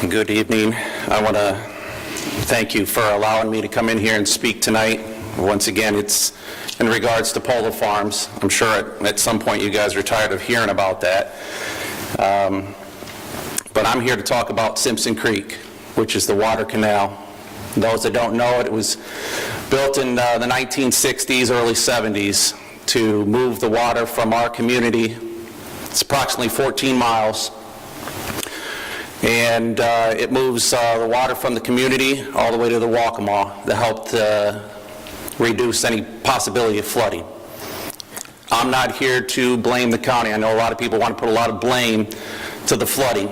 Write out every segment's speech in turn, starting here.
Good evening. I want to thank you for allowing me to come in here and speak tonight. Once again, it's in regards to Polo Farms. I'm sure at some point you guys are tired of hearing about that. But I'm here to talk about Simpson Creek, which is the water canal. Those that don't know it, it was built in the 1960s, early 70s to move the water from our community. It's approximately 14 miles. And it moves the water from the community all the way to the Waccamaw that helped reduce any possibility of flooding. I'm not here to blame the county. I know a lot of people want to put a lot of blame to the flooding.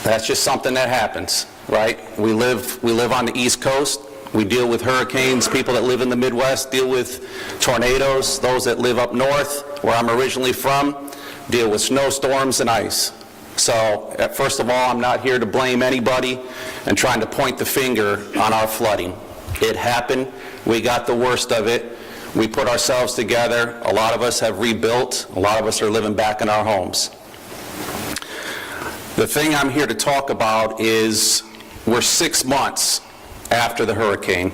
That's just something that happens, right? We live on the East Coast. We deal with hurricanes. People that live in the Midwest deal with tornadoes. Those that live up north, where I'm originally from, deal with snowstorms and ice. So, first of all, I'm not here to blame anybody and trying to point the finger on our flooding. It happened. We got the worst of it. We put ourselves together. A lot of us have rebuilt. A lot of us are living back in our homes. The thing I'm here to talk about is we're 6 months after the hurricane,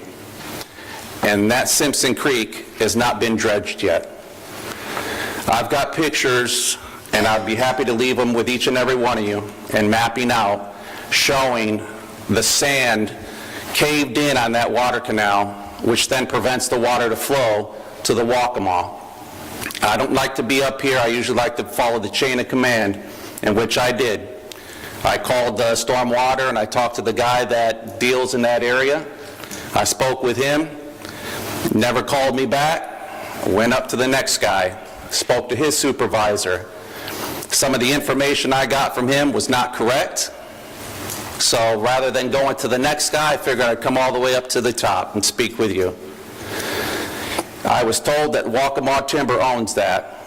and that Simpson Creek has not been dredged yet. I've got pictures, and I'd be happy to leave them with each and every one of you, and mapping out, showing the sand caved in on that water canal, which then prevents the water to flow to the Waccamaw. I don't like to be up here. I usually like to follow the chain of command, in which I did. I called storm water, and I talked to the guy that deals in that area. I spoke with him, never called me back. Went up to the next guy, spoke to his supervisor. Some of the information I got from him was not correct. So rather than going to the next guy, I figured I'd come all the way up to the top and speak with you. I was told that Waccamaw Timber owns that.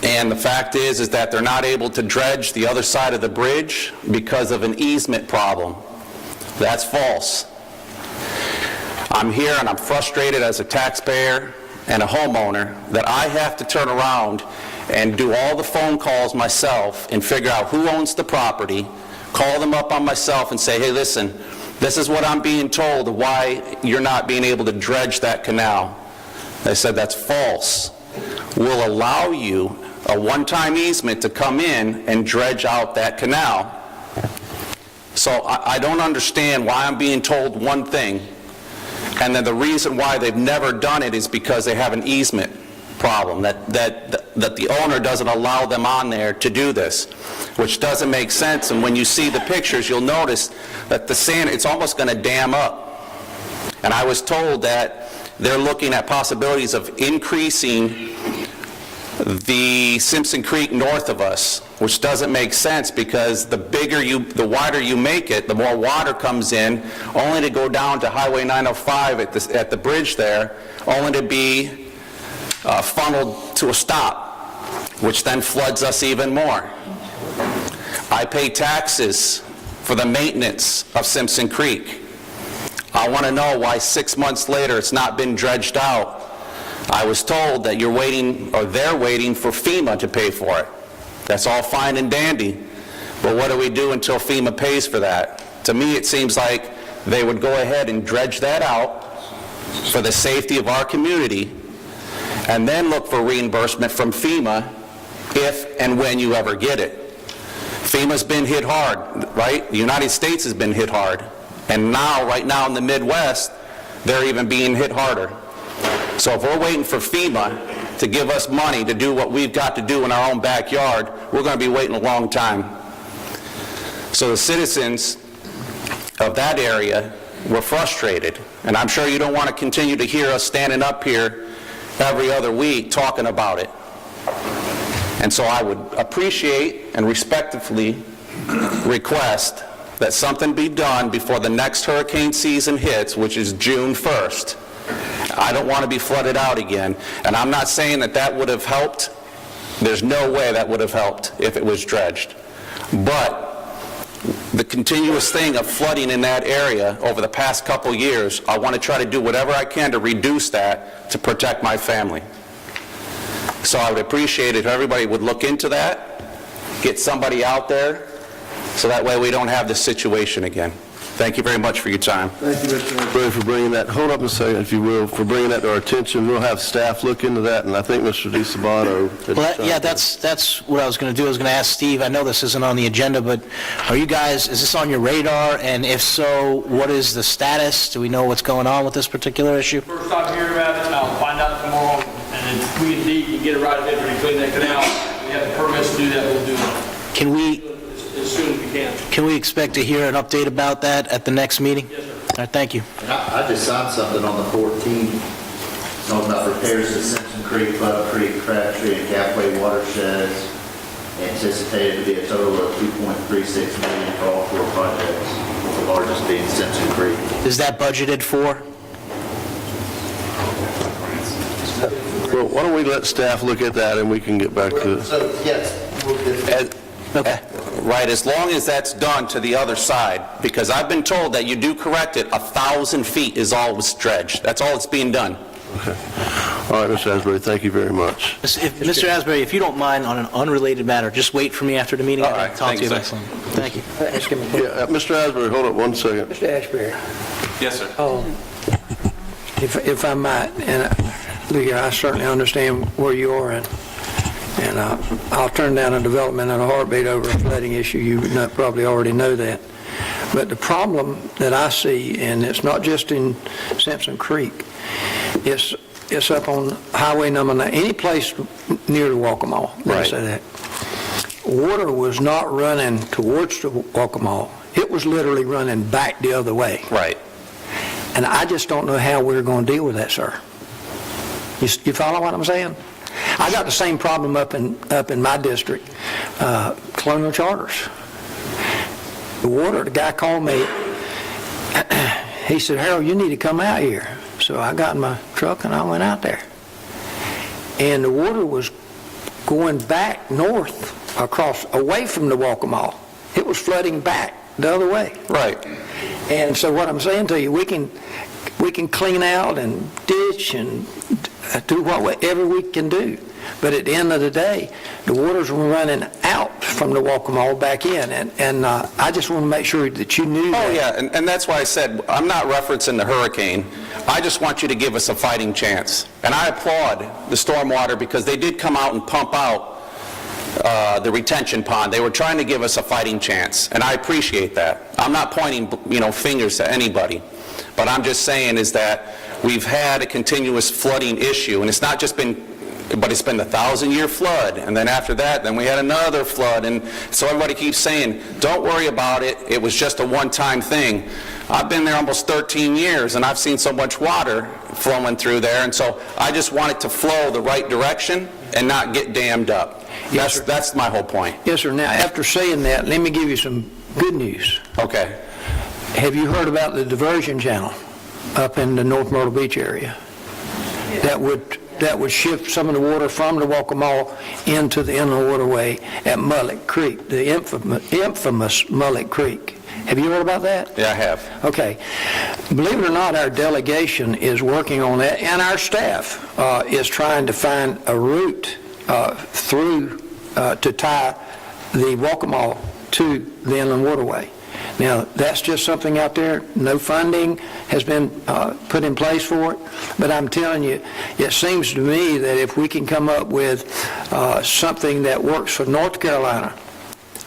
And the fact is that they're not able to dredge the other side of the bridge because of an easement problem. That's false. I'm here and I'm frustrated as a taxpayer and a homeowner that I have to turn around and do all the phone calls myself and figure out who owns the property, call them up on myself and say, hey, listen, this is what I'm being told of why you're not being able to dredge that canal. They said that's false. We'll allow you a one-time easement to come in and dredge out that canal. So I don't understand why I'm being told one thing, and then the reason why they've never done it is because they have an easement problem, that the owner doesn't allow them on there to do this, which doesn't make sense. And when you see the pictures, you'll notice that the sand, it's almost going to dam up. And I was told that they're looking at possibilities of increasing the Simpson Creek north of us, which doesn't make sense because the wider you make it, the more water comes in, only to go down to Highway 905 at the bridge there, only to be funneled to a stop, which then floods us even more. I pay taxes for the maintenance of Simpson Creek. I want to know why 6 months later it's not been dredged out. I was told that you're waiting, or they're waiting for FEMA to pay for it. That's all fine and dandy, but what do we do until FEMA pays for that? To me, it seems like they would go ahead and dredge that out for the safety of our community, and then look for reimbursement from FEMA if and when you ever get it. FEMA's been hit hard, right? The United States has been hit hard, and now, right now in the Midwest, they're even being hit harder. So if we're waiting for FEMA to give us money to do what we've got to do in our own backyard, we're going to be waiting a long time. So the citizens of that area were frustrated, and I'm sure you don't want to continue to hear us standing up here every other week talking about it. And so I would appreciate and respectfully request that something be done before the next hurricane season hits, which is June 1st. I don't want to be flooded out again. And I'm not saying that that would have helped. There's no way that would have helped if it was dredged. But the continuous thing of flooding in that area over the past couple years, I want to try to do whatever I can to reduce that to protect my family. So I would appreciate it if everybody would look into that, get somebody out there so that way we don't have this situation again. Thank you very much for your time. Thank you, Mr. Asbury, for bringing that. Hold up a second, if you will, for bringing that to our attention. We'll have staff look into that, and I think Mr. DeSabato. Well, yeah, that's what I was going to do. I was going to ask Steve, I know this isn't on the agenda, but is this on your radar? And if so, what is the status? Do we know what's going on with this particular issue? First time hearing about it, I'll find out tomorrow, and if we indeed can get it right eventually to clean that canal, we have the permits to do that, we'll do it. Can we... As soon as we can. Can we expect to hear an update about that at the next meeting? Yes, sir. All right, thank you. I just signed something on the 14th, talking about repairs to Simpson Creek, Bud Creek, Crabtree, and Gapway watersheds, anticipated to be a total of $2.36 million for all 4 projects, the largest being Simpson Creek. Is that budgeted for? Well, why don't we let staff look at that, and we can get back to it. So, yes, we'll get Okay. Right, as long as that's done to the other side, because I've been told that you do correct it, 1,000 feet is all was dredged. That's all that's being done. Okay. All right, Mr. Asbury, thank you very much. Mr. Asbury, if you don't mind, on an unrelated matter, just wait for me after the meeting. All I'll right, talk to you about thanks, something. Thank you. Yeah, Mr. Asbury, hold up one second. Mr. Ashbury, Yes, sir. if I might, and look here, I certainly understand where you are, and I'll turn down a development in a heartbeat over a flooding issue. You probably already know that. But the problem that I see, and it's not just in Simpson Creek, it's up on Highway number 9, any place near the Waccamaw. Let me say that. Water was not running towards the Waccamaw. It was literally running back the other way. Right. And I just don't know how we're going to deal with that, sir. You follow what I'm saying? I got the same problem up in my district, Colonial Charters. The guy called me. He said, "Harold, you need to come out here." So I got in my truck and I went out there. And the water was going back north away from the Waccamaw. It was flooding back the other way. Right. And so what I'm saying to you, we can clean out and ditch and do whatever we can do. But at the end of the day, the waters were running out from the Waccamaw back in. And I just want to make sure that you knew that. Oh, yeah, and that's why I said, I'm not referencing the hurricane. I just want you to give us a fighting chance. And I applaud the stormwater because they did come out and pump out the retention pond. They were trying to give us a fighting chance, and I appreciate that. I'm not pointing, fingers to anybody. But I'm just saying is that we've had a continuous flooding issue, and it's not just been, but it's been the 1,000-year flood, and then after that, then we had another flood, and so everybody keeps saying, don't worry about it, it was just a one-time thing. I've been there almost 13 years, and I've seen so much water flowing through there, and so I just want it to flow the right direction and not get dammed up. Yes, That's my whole point. Yes, sir. Now, after saying that, let me give you some good news. Okay. Have you heard about the diversion channel up in the North Myrtle Beach area? That would shift some of the water from the Waccamaw into the inland waterway at Mullet Creek, the infamous Mullet Creek. Have you heard about that? Yeah, I have. Okay. Believe it or not, our delegation is working on that, and our staff is trying to find a route through to tie the Waccamaw to the inland waterway. Now, that's just something out there. No funding has been put in place for it. But I'm telling you, it seems to me that if we can come up with something that works for North Carolina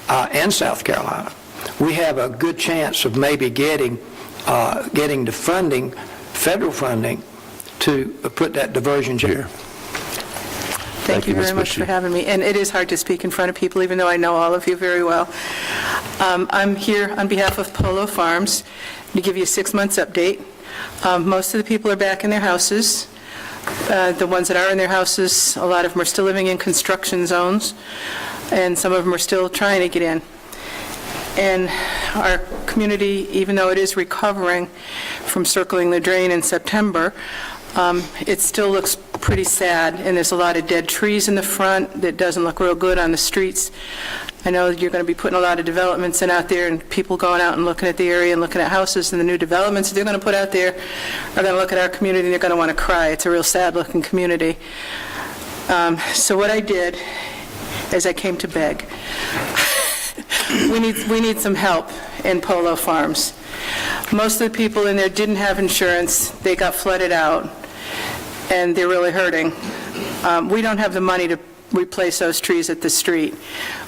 and South Carolina, we have a good chance of maybe getting the funding, federal funding, to put that diversion here. Thank you very much for having me. And it is hard to speak in front of people, even though I know all of you very well. I'm here on behalf of Polo Farms to give you a 6 months update. Most of the people are back in their houses. The ones that are in their houses, a lot of them are still living in construction zones, and some of them are still trying to get in. And our community, even though it is recovering from circling the drain in September, it still looks pretty sad, and there's a lot of dead trees in the front that doesn't look real good on the streets. I know you're going to be putting a lot of developments in out there, and people going out and looking at the area and looking at houses and the new developments they're going to put out there are going to look at our community and they're going to want to cry. It's a real sad-looking community. So what I did is I came to beg. we need some help in Polo Farms. Most of the people in there didn't have insurance, they got flooded out, and they're really hurting. We don't have the money to replace those trees at the street.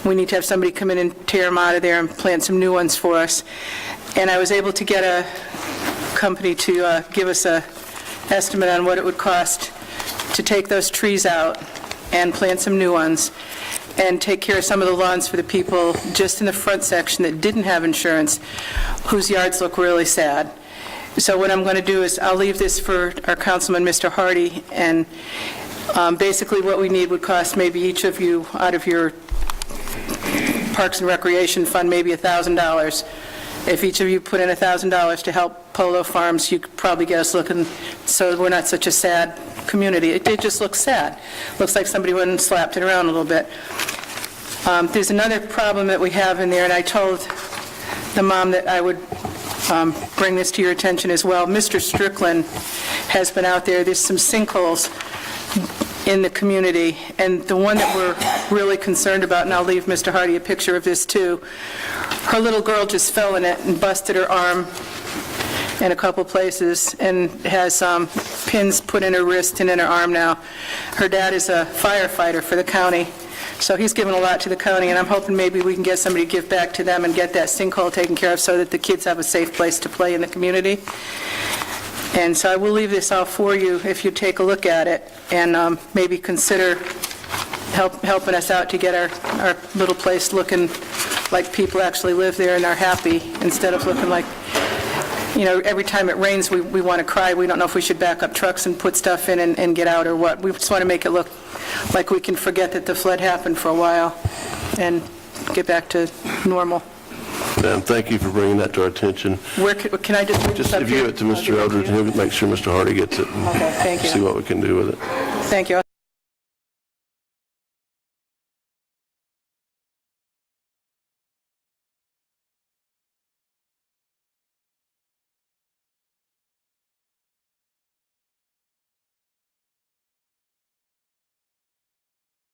We need to have somebody come in and tear them out of there and plant some new ones for us. And I was able to get a company to give us an estimate on what it would cost to take those trees out and plant some new ones and take care of some of the lawns for the people just in the front section that didn't have insurance, whose yards look really sad. So what I'm going to do is I'll leave this for our councilman, Mr. Hardy, and basically what we need would cost maybe each of you out of your Parks and Recreation Fund, maybe $1,000. If each of you put in $1,000 to help Polo Farms, you could probably get us looking so we're not such a sad community. It just looks sad. Looks like somebody went and slapped it around a little bit. There's another problem that we have in there, and I told the mom that I would bring this to your attention as well. Mr. Strickland has been out there. There's some sinkholes in the community, and the one that we're really concerned about, and I'll leave Mr. Hardy a picture of this too, her little girl just fell in it and busted her arm in a couple places and has pins put in her wrist and in her arm now. Her dad is a firefighter for the county, so he's given a lot to the county, and I'm hoping maybe we can get somebody to give back to them and get that sinkhole taken care of so that the kids have a safe place to play in the community. And so I will leave this all for you if you take a look at it and maybe consider helping us out to get our little place looking like people actually live there and are happy, instead of looking like, you know, every time it rains we want to cry. We don't know if we should back up trucks and put stuff in and get out or what. We just want to make it look like we can forget that the flood happened for a while and get back to normal. And thank you for bringing that to our attention. Where can I just... Just if you give it to Mr. Eldridge, he'll make sure Mr. Hardy gets it. Okay, thank you. See what we can do with it. Thank you.